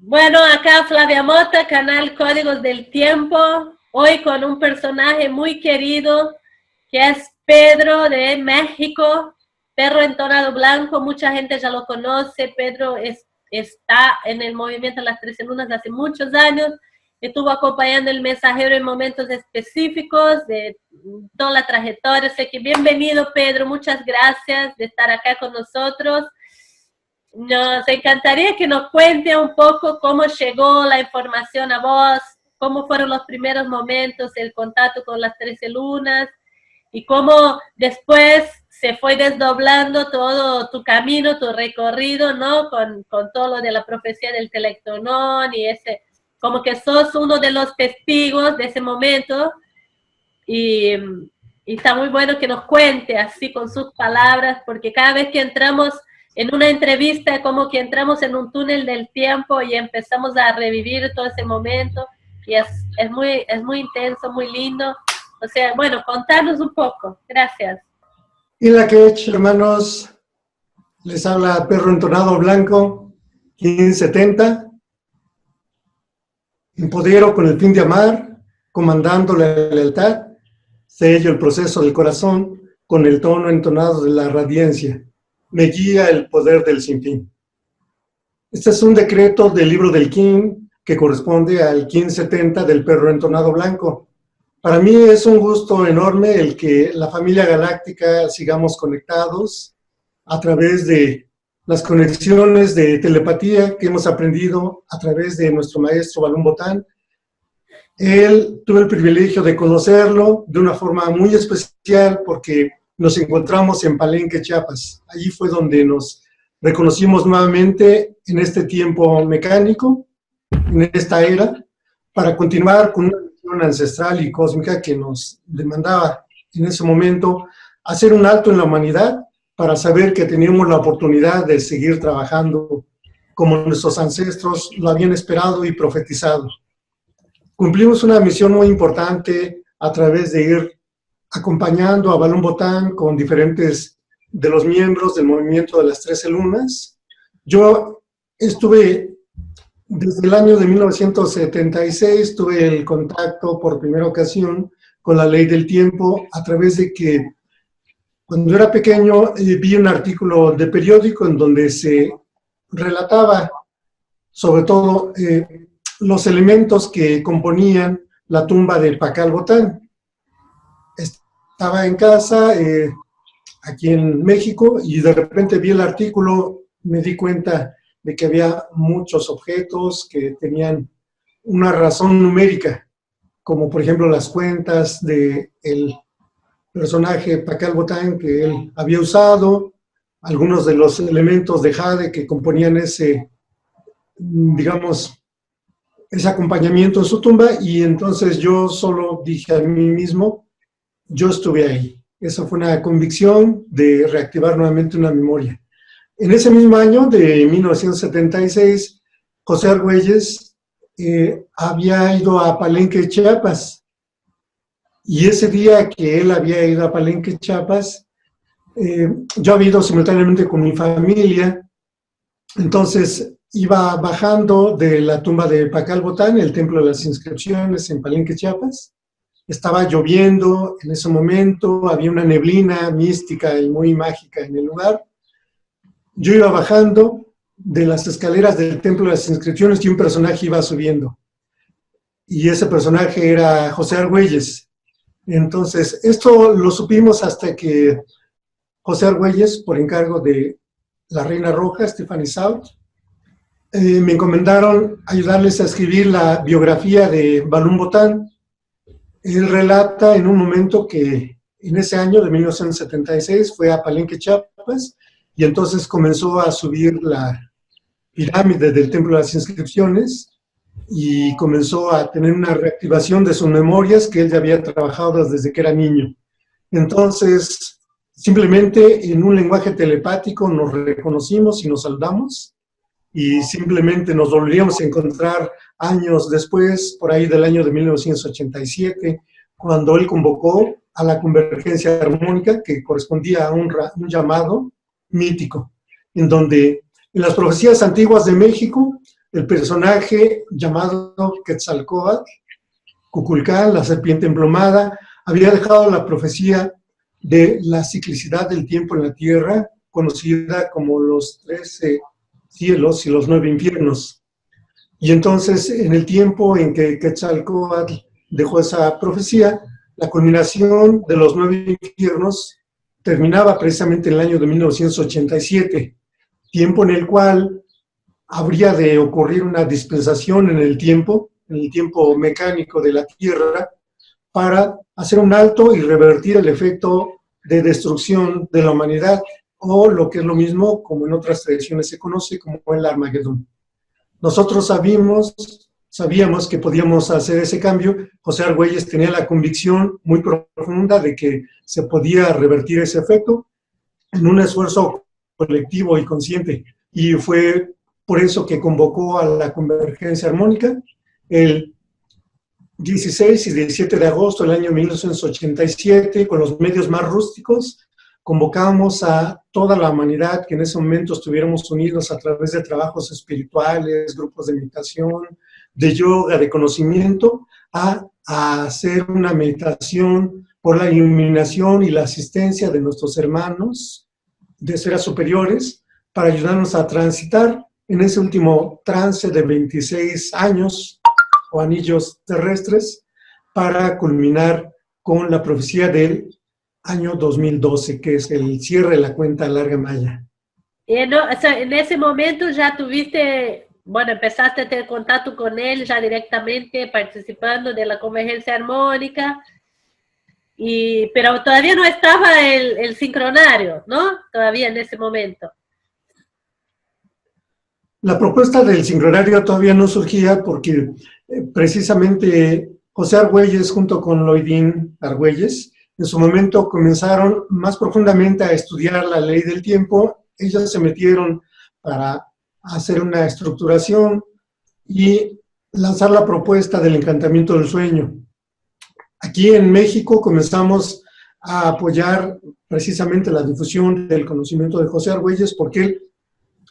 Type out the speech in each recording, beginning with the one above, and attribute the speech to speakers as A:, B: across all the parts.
A: Bueno, acá Flavia Mota, canal Códigos del Tiempo, hoy con un personaje muy querido que es Pedro de México, Perro Entonado Blanco, mucha gente ya lo conoce. Pedro está en el movimiento de las 13 lunas de hace muchos años, estuvo acompañando el mensajero en momentos específicos de toda la trayectoria, así que bienvenido Pedro, muchas gracias de estar acá con nosotros. Nos encantaría que nos cuente un poco cómo llegó la información a vos, cómo fueron los primeros momentos, el contacto con las 13 lunas y cómo después se fue desdoblando todo tu camino, tu recorrido, ¿no? Con todo lo de la profecía del Telectonón y ese, como que sos uno de los testigos de ese momento y, y está muy bueno que nos cuente así con sus palabras, porque cada vez que entramos en una entrevista, como que entramos en un túnel del tiempo y empezamos a revivir todo ese momento, y es muy intenso, muy lindo. O sea, bueno, contanos un poco. Gracias.
B: Y la que hermanos, les habla Perro Entonado Blanco, 1570. Empodero con el fin de amar, comandando la lealtad, sello el proceso del corazón con el tono entonado de la radiencia. Me guía el poder del sinfín. Este es un decreto del libro del King que corresponde al 1570 del Perro Entonado Blanco. Para mí es un gusto enorme el que la familia galáctica sigamos conectados a través de las conexiones de telepatía que hemos aprendido a través de nuestro maestro Balún Botán. Él tuve el privilegio de conocerlo de una forma muy especial porque nos encontramos en Palenque, Chiapas. Allí fue donde nos reconocimos nuevamente en este tiempo mecánico, en esta era, para continuar con una misión ancestral y cósmica que nos demandaba en ese momento hacer un alto en la humanidad para saber que teníamos la oportunidad de seguir trabajando como nuestros ancestros lo habían esperado y profetizado. Cumplimos una misión muy importante a través de ir acompañando a Balún Botán con diferentes de los miembros del movimiento de las 13 lunas. Yo estuve desde el año de 1976, tuve el contacto por primera ocasión con la ley del tiempo a través de que cuando era pequeño vi un artículo de periódico en donde se relataba sobre todo los elementos que componían la tumba de Pacal Botán. Estaba en casa, aquí en México, y de repente vi el artículo, me di cuenta de que había muchos objetos que tenían una razón numérica, como por ejemplo las cuentas del personaje Pacal Botán que él había usado, algunos de los elementos de jade que componían ese, digamos, ese acompañamiento en su tumba, y entonces yo solo dije a mí mismo, yo estuve ahí. Esa fue una convicción de reactivar nuevamente una memoria. En ese mismo año de 1976, José Argüelles había ido a Palenque, Chiapas, y ese día que él había ido a Palenque, Chiapas, yo había ido simultáneamente con mi familia. Entonces iba bajando de la tumba de Pacal Botán, el templo de las inscripciones en Palenque, Chiapas. Estaba lloviendo en ese momento, había una neblina mística y muy mágica en el lugar. Yo iba bajando de las escaleras del templo de las inscripciones y un personaje iba subiendo. Y ese personaje era José Argüelles. Entonces, esto lo supimos hasta que José Argüelles, por encargo de la Reina Roja, Stephanie South, me encomendaron ayudarles a escribir la biografía de Balún Botán. Él relata en un momento que en ese año de 1976 fue a Palenque, Chiapas, y entonces comenzó a subir la pirámide del Templo de las Inscripciones y comenzó a tener una reactivación de sus memorias que él ya había trabajado desde que era niño. Entonces, simplemente en un lenguaje telepático nos reconocimos y nos saludamos, y simplemente nos volveríamos a encontrar años después, por ahí del año de 1987, cuando él convocó a la convergencia armónica que correspondía a un llamado mítico, en donde en las profecías antiguas de México el personaje llamado Quetzalcóatl, Cuculcán, la serpiente emplumada, había dejado la profecía de la ciclicidad del tiempo en la Tierra, conocida como los 13 cielos y los 9 infiernos. Y entonces, en el tiempo en que Quetzalcóatl dejó esa profecía, la culminación de los 9 infiernos terminaba precisamente en el año de 1987, tiempo en el cual habría de ocurrir una dispensación en el tiempo mecánico de la Tierra, para hacer un alto y revertir el efecto de destrucción de la humanidad, o lo que es lo mismo, como en otras tradiciones se conoce, como el Armagedón. Nosotros sabíamos que podíamos hacer ese cambio. José Argüelles tenía la convicción muy profunda de que se podía revertir ese efecto en un esfuerzo colectivo y consciente, y fue por eso que convocó a la Convergencia Armónica el 16 y 17 de agosto del año 1987, con los medios más rústicos. Convocamos a toda la humanidad que en ese momento estuviéramos unidos a través de trabajos espirituales, grupos de meditación, de yoga, de conocimiento, a hacer una meditación por la iluminación y la asistencia de nuestros hermanos de esferas superiores, para ayudarnos a transitar en ese último trance de 26 años o anillos terrestres, para culminar con la profecía del año 2012, que es el cierre de la cuenta larga maya.
A: O sea, en ese momento ya tuviste, bueno, empezaste a tener contacto con él ya directamente participando de la Convergencia Armónica, pero todavía no estaba el sincronario, ¿no? Todavía en ese momento.
B: La propuesta del sincronario todavía no surgía porque precisamente José Argüelles junto con Loidín Argüelles en su momento comenzaron más profundamente a estudiar la ley del tiempo. Ellos se metieron para hacer una estructuración y lanzar la propuesta del encantamiento del sueño. Aquí en México comenzamos a apoyar precisamente la difusión del conocimiento de José Argüelles, porque él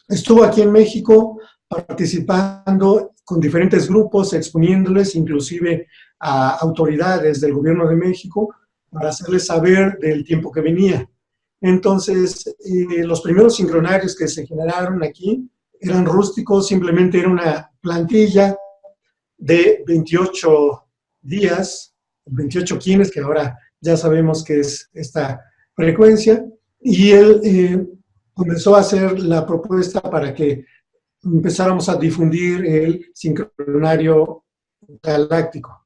B: estuvo aquí en México participando con diferentes grupos, exponiéndoles inclusive a autoridades del gobierno de México para hacerles saber del tiempo que venía. Entonces, los primeros sincronarios que se generaron aquí eran rústicos, simplemente era una plantilla de 28 días, 28 quines, que ahora ya sabemos que es esta frecuencia, y él comenzó a hacer la propuesta para que empezáramos a difundir el sincronario galáctico.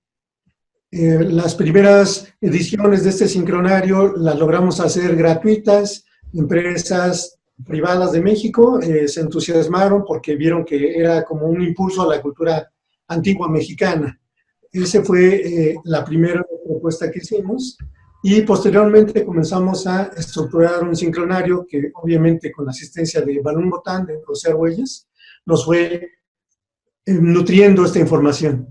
B: Las primeras ediciones de este sincronario las logramos hacer gratuitas. Empresas privadas de México se entusiasmaron porque vieron que era como un impulso a la cultura antigua mexicana. Esa fue la primera propuesta que hicimos, y posteriormente comenzamos a estructurar un sincronario que, obviamente, con la asistencia de Balún Botán, de José Argüelles, nos fue nutriendo esta información.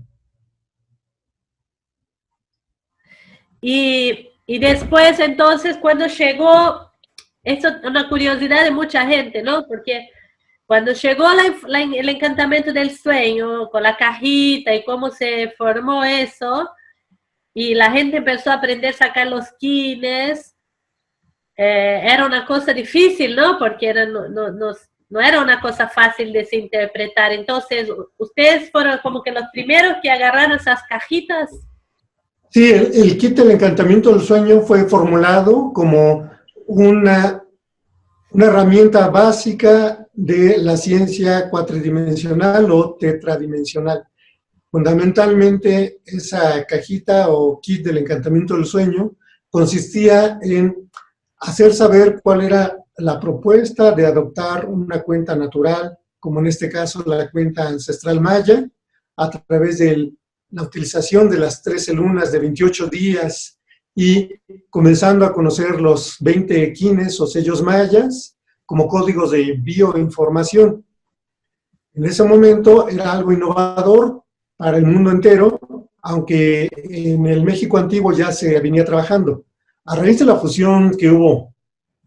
A: Y después, entonces, cuando llegó, esto es una curiosidad de mucha gente, ¿no? Porque cuando llegó el encantamiento del sueño, con la cajita y cómo se formó eso, y la gente empezó a aprender a sacar los quines, era una cosa difícil, ¿no? Porque no era una cosa fácil de se interpretar. Entonces, ¿ustedes fueron como que los primeros que agarraron esas cajitas?
B: Sí, el kit del encantamiento del sueño fue formulado como una herramienta básica de la ciencia cuatridimensional o tetradimensional. Fundamentalmente, esa cajita o kit del encantamiento del sueño consistía en hacer saber cuál era la propuesta de adoptar una cuenta natural, como en este caso la cuenta ancestral maya, a través de la utilización de las 13 lunas de 28 días y comenzando a conocer los 20 quines o sellos mayas como códigos de bioinformación. En ese momento era algo innovador para el mundo entero, aunque en el México antiguo ya se venía trabajando. A raíz de la fusión que hubo,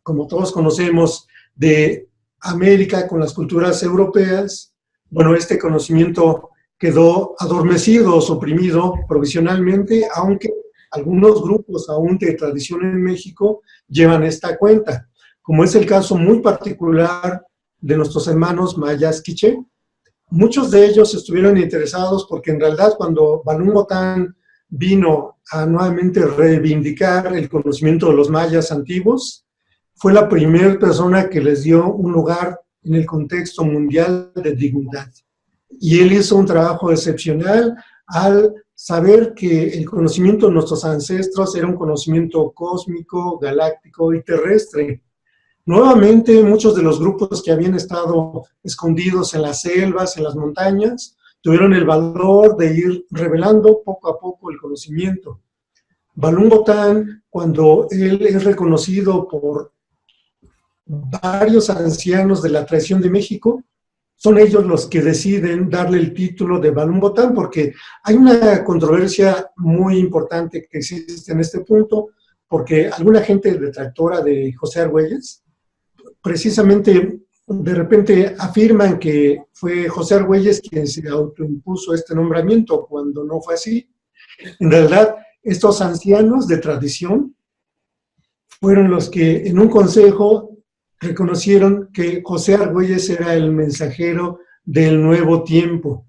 B: como todos conocemos, de América con las culturas europeas, Bueno, este conocimiento quedó adormecido o suprimido provisionalmente, aunque algunos grupos aún de tradición en México llevan esta cuenta, como es el caso muy particular de nuestros hermanos mayas quiché. Muchos de ellos estuvieron interesados porque en realidad cuando Balún Botán vino a nuevamente reivindicar el conocimiento de los mayas antiguos, fue la primera persona que les dio un lugar en el contexto mundial de dignidad. Y él hizo un trabajo excepcional al saber que el conocimiento de nuestros ancestros era un conocimiento cósmico, galáctico y terrestre. Nuevamente, muchos de los grupos que habían estado escondidos en las selvas, en las montañas, tuvieron el valor de ir revelando poco a poco el conocimiento. Balún Botán, cuando él es reconocido por varios ancianos de la tradición de México, son ellos los que deciden darle el título de Balún Botán, porque hay una controversia muy importante que existe en este punto, porque alguna gente detractora de José Argüelles, precisamente de repente afirman que fue José Argüelles quien se autoimpuso este nombramiento, cuando no fue así. En realidad, estos ancianos de tradición fueron los que en un consejo reconocieron que José Argüelles era el mensajero del nuevo tiempo.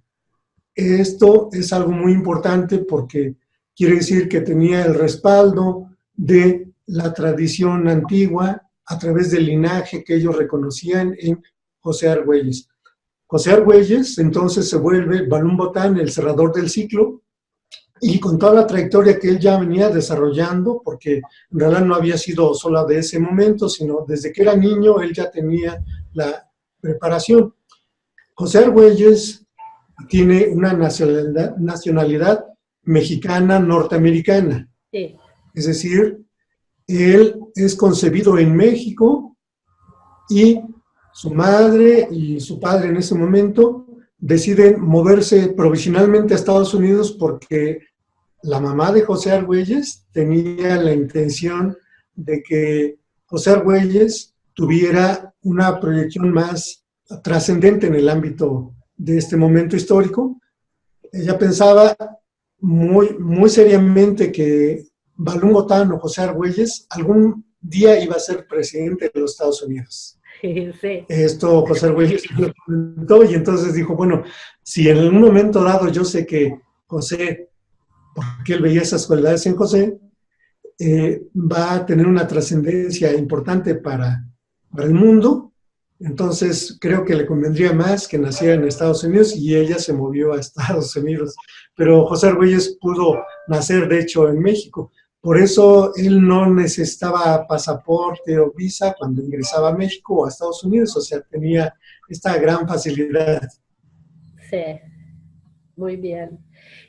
B: Esto es algo muy importante porque quiere decir que tenía el respaldo de la tradición antigua a través del linaje que ellos reconocían en José Argüelles. José Argüelles entonces se vuelve Balún Botán, el cerrador del ciclo, y con toda la trayectoria que él ya venía desarrollando, porque en realidad no había sido solo de ese momento, sino desde que era niño él ya tenía la preparación. José Argüelles tiene una nacionalidad mexicana norteamericana.
A: Sí.
B: Es decir, él es concebido en México y su madre y su padre en ese momento deciden moverse provisionalmente a Estados Unidos porque la mamá de José Argüelles tenía la intención de que José Argüelles tuviera una proyección más trascendente en el ámbito de este momento histórico. Ella pensaba muy seriamente que Balún Botán o José Argüelles algún día iba a ser presidente de los Estados Unidos.
A: Sí.
B: Esto José Argüelles lo comentó y entonces dijo, bueno, si en un momento dado yo sé que José, porque él veía esas cualidades en José, va a tener una trascendencia importante para el mundo, entonces creo que le convendría más que naciera en Estados Unidos y ella se movió a Estados Unidos. Pero José Argüelles pudo nacer, de hecho, en México. Por eso él no necesitaba pasaporte o visa cuando ingresaba a México o a Estados Unidos, o sea, tenía esta gran facilidad.
A: Sí, muy bien.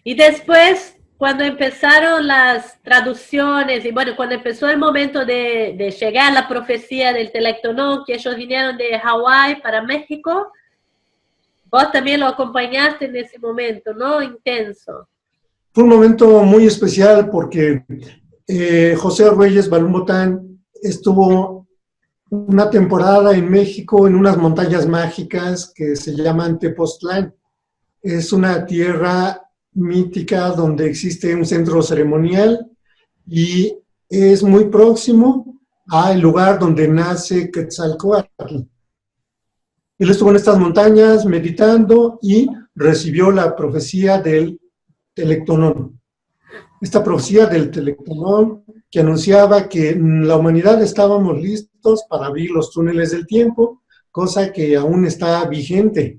A: Y después, cuando empezaron las traducciones, y bueno, cuando empezó el momento de llegar la profecía del Telectonón, que ellos vinieron de Hawái para México, vos también lo acompañaste en ese momento, ¿no? Intenso.
B: Fue un momento muy especial porque José Argüelles Balún Botán estuvo una temporada en México en unas montañas mágicas que se llaman Tepoztlán. Es una tierra mítica donde existe un centro ceremonial y es muy próximo al lugar donde nace Quetzalcóatl. Él estuvo en estas montañas meditando y recibió la profecía del Telectonón. Esta profecía del Telectonón que anunciaba que la humanidad estábamos listos para abrir los túneles del tiempo, cosa que aún está vigente.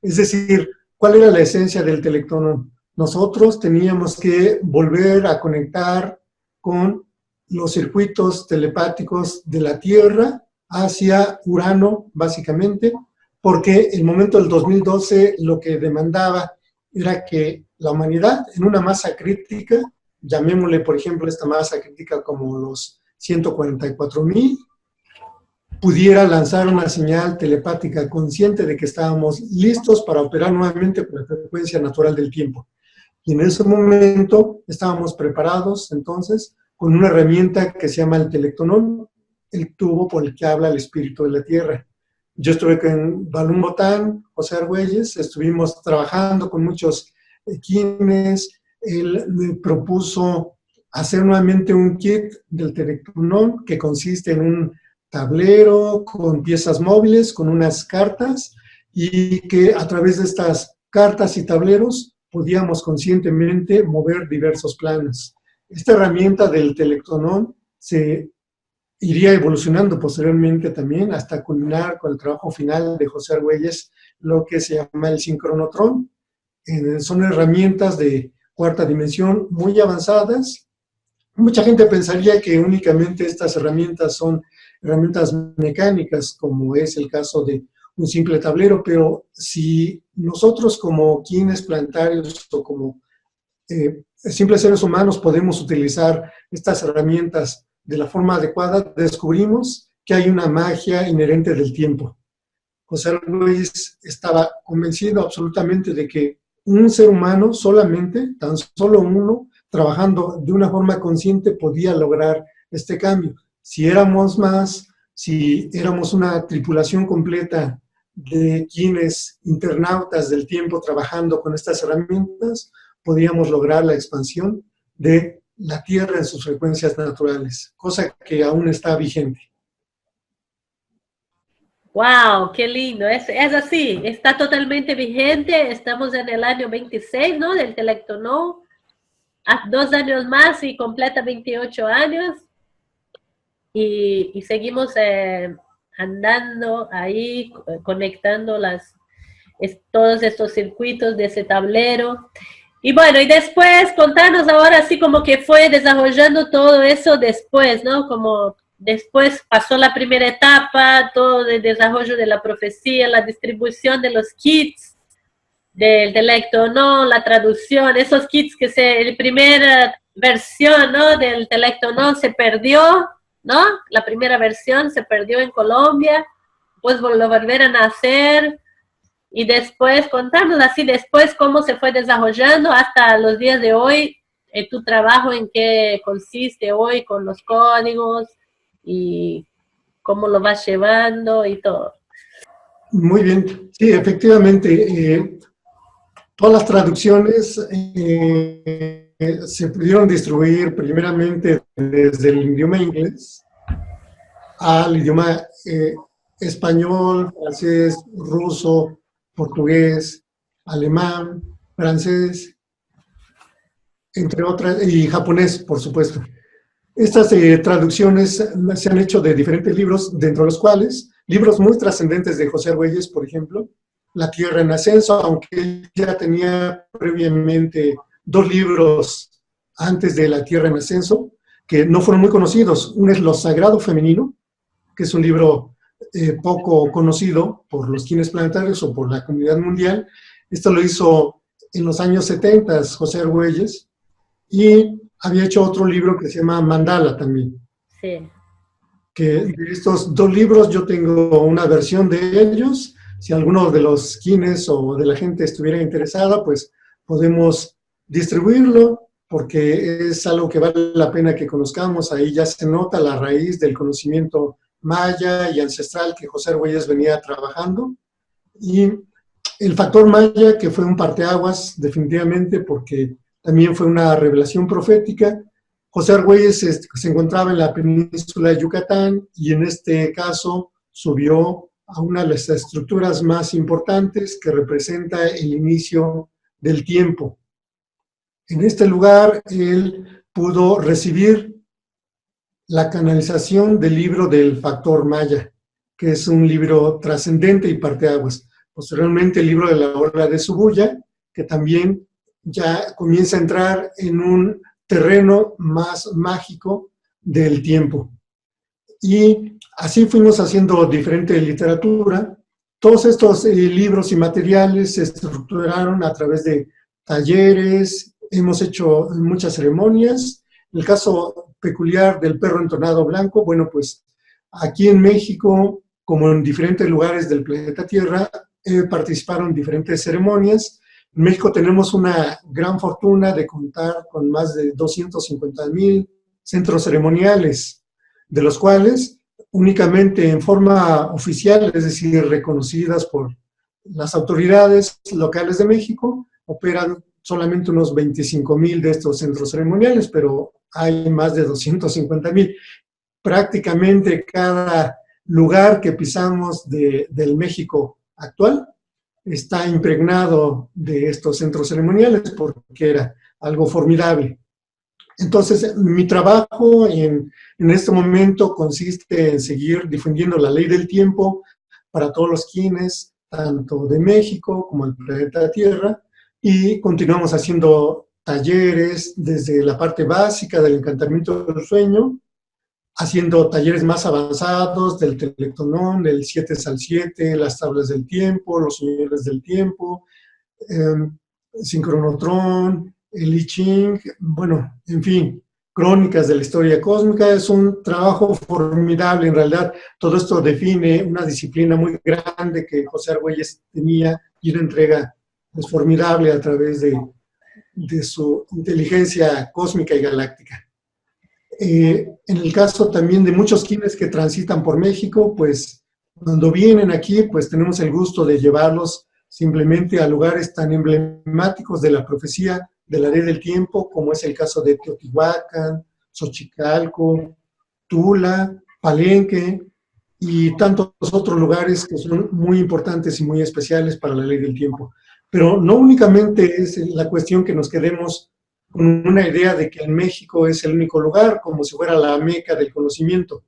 B: Es decir, ¿cuál era la esencia del Telectonón? Nosotros teníamos que volver a conectar con los circuitos telepáticos de la Tierra hacia Urano, básicamente, porque el momento del 2012 lo que demandaba era que la humanidad en una masa crítica, llamémosle por ejemplo esta masa crítica como los 144.000, pudiera lanzar una señal telepática consciente de que estábamos listos para operar nuevamente con la frecuencia natural del tiempo. Y en ese momento estábamos preparados entonces con una herramienta que se llama el Telectonón, el tubo por el que habla el espíritu de la Tierra. Yo estuve con Balún Botán, José Argüelles, estuvimos trabajando con muchos quines. Él me propuso hacer nuevamente un kit del Telectonón que consiste en un tablero con piezas móviles, con unas cartas, y que a través de estas cartas y tableros podíamos conscientemente mover diversos planos. Esta herramienta del Telectonón se iría evolucionando posteriormente también hasta culminar con el trabajo final de José Argüelles, lo que se llama el sincronotrón. Son herramientas de cuarta dimensión muy avanzadas. Mucha gente pensaría que únicamente estas herramientas son herramientas mecánicas, como es el caso de un simple tablero, pero si nosotros como quines planetarios o como simples seres humanos podemos utilizar estas herramientas de la forma adecuada, descubrimos que hay una magia inherente del tiempo. José Luis estaba convencido absolutamente de que un ser humano solamente, tan solo uno, trabajando de una forma consciente podía lograr este cambio. Si éramos más, si éramos una tripulación completa de quienes internautas del tiempo trabajando con estas herramientas, podíamos lograr la expansión de la Tierra en sus frecuencias naturales, cosa que aún está vigente.
A: ¡Wow! ¡Qué lindo! Es así, está totalmente vigente. Estamos en el año 26, ¿no? Del Telectonón. 2 años más y completa 28 años. Y seguimos andando ahí, conectando todos estos circuitos de ese tablero. Y bueno, y después contarnos ahora así como que fue desarrollando todo eso después, ¿no? Como después pasó la primera etapa, todo el desarrollo de la profecía, la distribución de los kits del Telectonón, la traducción, esos kits que la primera versión, ¿no? Del Telectonón se perdió, ¿no? La primera versión se perdió en Colombia, pues lo volvieron a hacer. Y después, contarnos así después cómo se fue desarrollando hasta los días de hoy, tu trabajo en qué consiste hoy con los códigos y cómo lo vas llevando y todo.
B: Muy bien, sí, efectivamente, todas las traducciones se pudieron distribuir primeramente desde el idioma inglés al idioma español, francés, ruso, portugués, alemán, francés, entre otras, y japonés, por supuesto. Estas traducciones se han hecho de diferentes libros, dentro de los cuales, libros muy trascendentes de José Argüelles, por ejemplo, La Tierra en Ascenso, aunque él ya tenía previamente 2 libros antes de La Tierra en Ascenso, que no fueron muy conocidos. Uno es Lo Sagrado Femenino, que es un libro poco conocido por los quines planetarios o por la comunidad mundial. Esto lo hizo en los años 70 José Argüelles, y había hecho otro libro que se llama Mandala también.
A: Sí.
B: Que de estos 2 libros yo tengo una versión de ellos. Si alguno de los quines o de la gente estuviera interesada, pues podemos distribuirlo, porque es algo que vale la pena que conozcamos. Ahí ya se nota la raíz del conocimiento maya y ancestral que José Argüelles venía trabajando, y el factor maya, que fue un parteaguas definitivamente, porque también fue una revelación profética. José Argüelles se encontraba en la península de Yucatán, y en este caso subió a una de las estructuras más importantes que representa el inicio del tiempo. En este lugar él pudo recibir la canalización del libro del factor maya, que es un libro trascendente y parteaguas. Posteriormente el libro de la ola de Subuya, que también ya comienza a entrar en un terreno más mágico del tiempo. Y así fuimos haciendo diferente literatura. Todos estos libros y materiales se estructuraron a través de talleres, hemos hecho muchas ceremonias. El caso peculiar del perro entonado blanco, bueno, pues aquí en México, como en diferentes lugares del planeta Tierra, participaron en diferentes ceremonias. En México tenemos una gran fortuna de contar con más de 250,000 centros ceremoniales, de los cuales únicamente en forma oficial, es decir, reconocidas por las autoridades locales de México, operan solamente unos 25,000 de estos centros ceremoniales, pero hay más de 250,000. Prácticamente cada lugar que pisamos del México actual está impregnado de estos centros ceremoniales porque era algo formidable. Entonces, mi trabajo en este momento consiste en seguir difundiendo la ley del tiempo para todos los quienes, tanto de México como el planeta Tierra, y continuamos haciendo talleres desde la parte básica del encantamiento del sueño, haciendo talleres más avanzados del telectonón, el 7 al 7, las tablas del tiempo, los señores del tiempo, sincronotrón, el I Ching, bueno, en fin, crónicas de la historia cósmica. Es un trabajo formidable, en realidad todo esto define una disciplina muy grande que José Argüelles tenía y una entrega pues, formidable a través de su inteligencia cósmica y galáctica. En el caso también de muchos quienes que transitan por México, pues cuando vienen aquí, pues tenemos el gusto de llevarlos simplemente a lugares tan emblemáticos de la profecía de la ley del tiempo, como es el caso de Teotihuacán, Xochicalco, Tula, Palenque y tantos otros lugares que son muy importantes y muy especiales para la ley del tiempo. Pero no únicamente es la cuestión que nos quedemos con una idea de que en México es el único lugar, como si fuera la meca del conocimiento.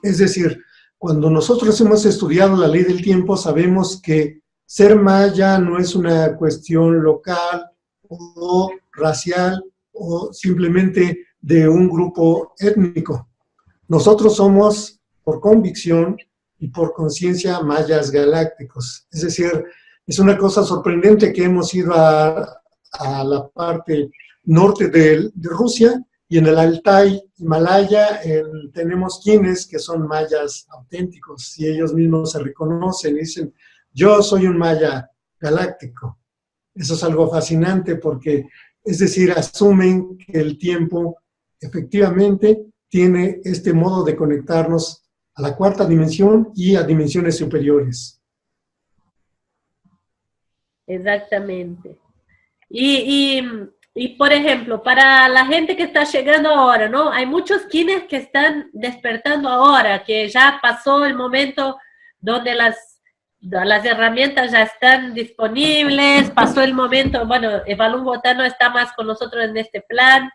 B: Es decir, cuando nosotros hemos estudiado la ley del tiempo, sabemos que ser maya no es una cuestión local o racial o simplemente de un grupo étnico. Nosotros somos, por convicción y por conciencia, mayas galácticos. Es decir, es una cosa sorprendente que hemos ido a la parte norte de Rusia, y en el Altai, Himalaya, tenemos quienes que son mayas auténticos, y ellos mismos se reconocen y dicen, yo soy un maya galáctico. Eso es algo fascinante porque, es decir, asumen que el tiempo efectivamente tiene este modo de conectarnos a la cuarta dimensión y a dimensiones superiores.
A: Exactamente. Y, por ejemplo, para la gente que está llegando ahora, ¿no? Hay muchos quienes que están despertando ahora, que ya pasó el momento donde las herramientas ya están disponibles, pasó el momento, bueno, Evalun Botano está más con nosotros en este plan.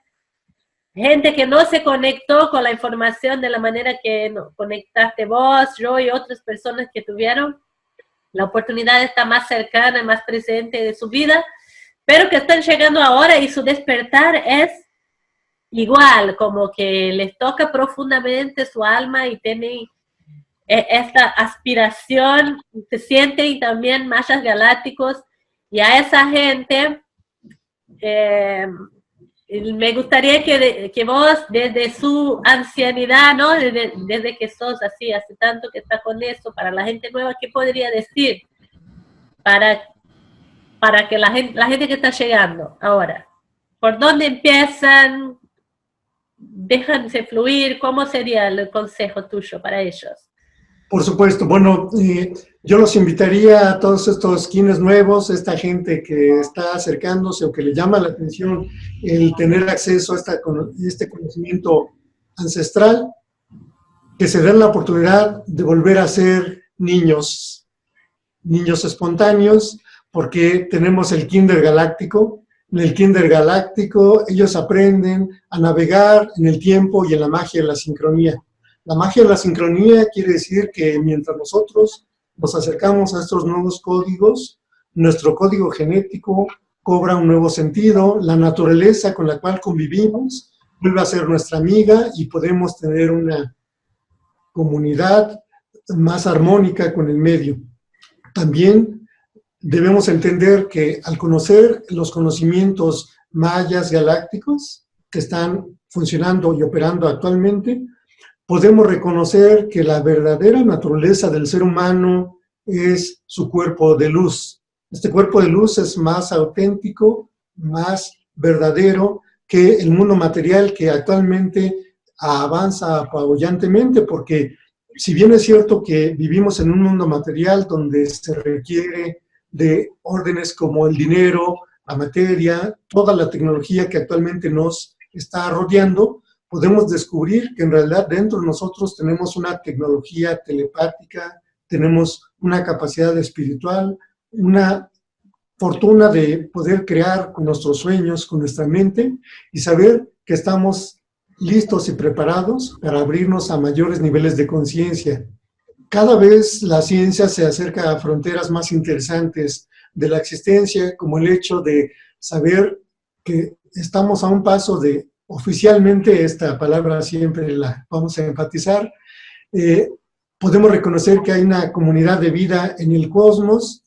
A: Gente que no se conectó con la información de la manera que conectaste vos, yo y otras personas que tuvieron la oportunidad de estar más cercana, más presente de su vida, pero que están llegando ahora y su despertar es igual, como que les toca profundamente su alma y tienen esta aspiración, se sienten también mayas galácticos, y a esa gente me gustaría que vos, desde su ancianidad, ¿no? Desde que sos así, hace tanto que está con eso, para la gente nueva, ¿qué podría decir para que la gente que está llegando ahora? ¿Por dónde empiezan? ¿Déjanse fluir? ¿Cómo sería el consejo tuyo para ellos?
B: Por supuesto. Bueno, yo los invitaría a todos estos quienes nuevos, esta gente que está acercándose o que le llama la atención el tener acceso a este conocimiento ancestral, que se den la oportunidad de volver a ser niños espontáneos, porque tenemos el Kinder Galáctico. En el Kinder Galáctico ellos aprenden a navegar en el tiempo y en la magia de la sincronía. La magia de la sincronía quiere decir que mientras nosotros nos acercamos a estos nuevos códigos, nuestro código genético cobra un nuevo sentido, la naturaleza con la cual convivimos vuelve a ser nuestra amiga y podemos tener una comunidad más armónica con el medio. También debemos entender que al conocer los conocimientos mayas galácticos que están funcionando y operando actualmente, podemos reconocer que la verdadera naturaleza del ser humano es su cuerpo de luz. Este cuerpo de luz es más auténtico, más verdadero que el mundo material que actualmente avanza apabullantemente, porque si bien es cierto que vivimos en un mundo material donde se requiere de órdenes como el dinero, la materia, toda la tecnología que actualmente nos está rodeando, podemos descubrir que en realidad dentro de nosotros tenemos una tecnología telepática, tenemos una capacidad espiritual, una fortuna de poder crear con nuestros sueños, con nuestra mente, y saber que estamos listos y preparados para abrirnos a mayores niveles de conciencia. Cada vez la ciencia se acerca a fronteras más interesantes de la existencia, como el hecho de saber que estamos a un paso de, oficialmente esta palabra siempre la vamos a enfatizar, podemos reconocer que hay una comunidad de vida en el cosmos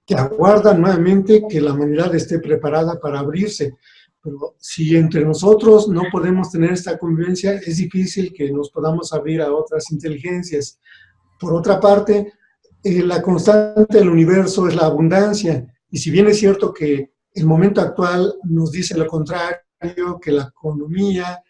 B: que aguarda nuevamente que la humanidad esté preparada para abrirse. Pero si entre nosotros no podemos tener esta convivencia, es difícil que nos podamos abrir a otras inteligencias. Por otra parte, la constante del universo es la abundancia, y si bien es cierto que el momento actual nos dice lo contrario, que la economía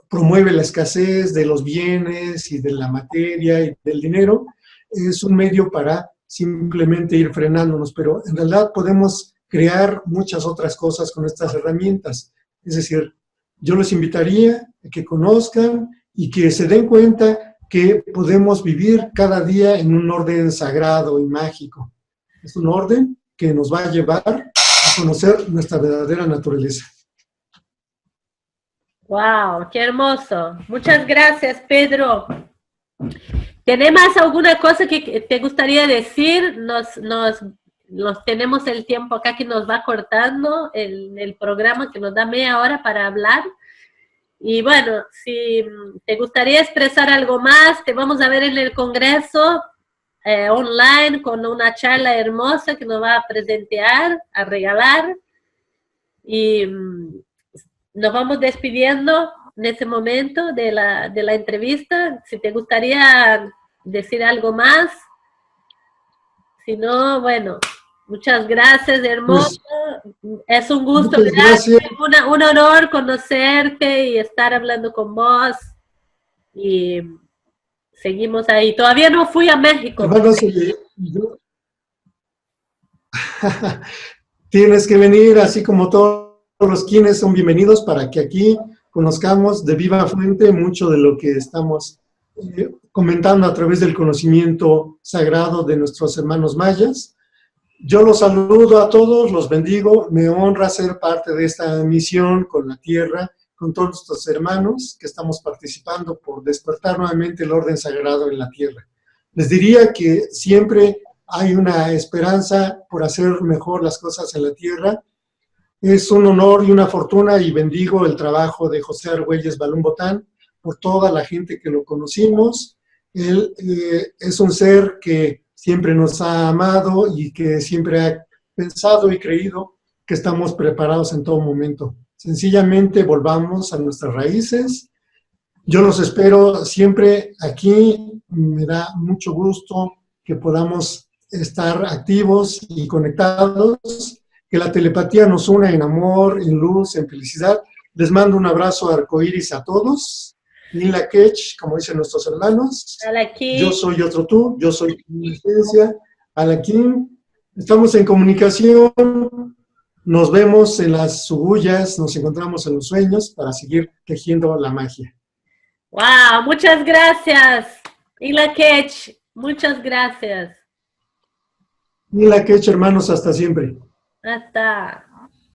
B: promueve la escasez de los bienes y de la materia y del dinero, es un medio para simplemente ir frenándonos, pero en realidad podemos crear muchas otras cosas con estas herramientas. Es decir, yo les invitaría a que conozcan y que se den cuenta que podemos vivir cada día en un orden sagrado y mágico. Es un orden que nos va a llevar a conocer nuestra verdadera naturaleza.
A: ¡Wow! ¡Qué hermoso! Muchas gracias, Pedro. ¿Tenemos alguna cosa que te gustaría decir? Nos tenemos el tiempo acá que nos va cortando el programa, que nos da media hora para hablar. Y bueno, si te gustaría expresar algo más, te vamos a ver en el Congreso online con una charla hermosa que nos va a presentar, a regalar. Y nos vamos despidiendo en ese momento de la entrevista. Si te gustaría decir algo más. Si no, bueno, muchas gracias, hermoso. Pues, es un gusto, un honor conocerte y estar hablando con vos. Y seguimos ahí. Todavía no fui a México.
B: Tienes que venir, así como todos los quienes son bienvenidos, para que aquí conozcamos de viva fuente mucho de lo que estamos comentando a través del conocimiento sagrado de nuestros hermanos mayas. Yo los saludo a todos, los bendigo, me honra ser parte de esta misión con la tierra, con todos nuestros hermanos que estamos participando por despertar nuevamente el orden sagrado en la tierra. Les diría que siempre hay una esperanza por hacer mejor las cosas en la tierra. Es un honor y una fortuna, y bendigo el trabajo de José Argüelles Balún Botán por toda la gente que lo conocimos. Él es un ser que siempre nos ha amado y que siempre ha pensado y creído que estamos preparados en todo momento. Sencillamente volvamos a nuestras raíces. Yo los espero siempre aquí. Me da mucho gusto que podamos estar activos y conectados, que la telepatía nos una en amor, en luz, en felicidad. Les mando un abrazo arcoíris a todos. Nila Kech, como dicen nuestros hermanos.
A: Alaquín.
B: Yo soy otro tú, yo soy tu esencia. Alaquín. Estamos en comunicación. Nos vemos en las subullas, nos encontramos en los sueños para seguir tejiendo la magia.
A: ¡Wow! Muchas gracias, Nila Kech. Muchas gracias.
B: Nila Kech, hermanos, hasta siempre.
A: Hasta.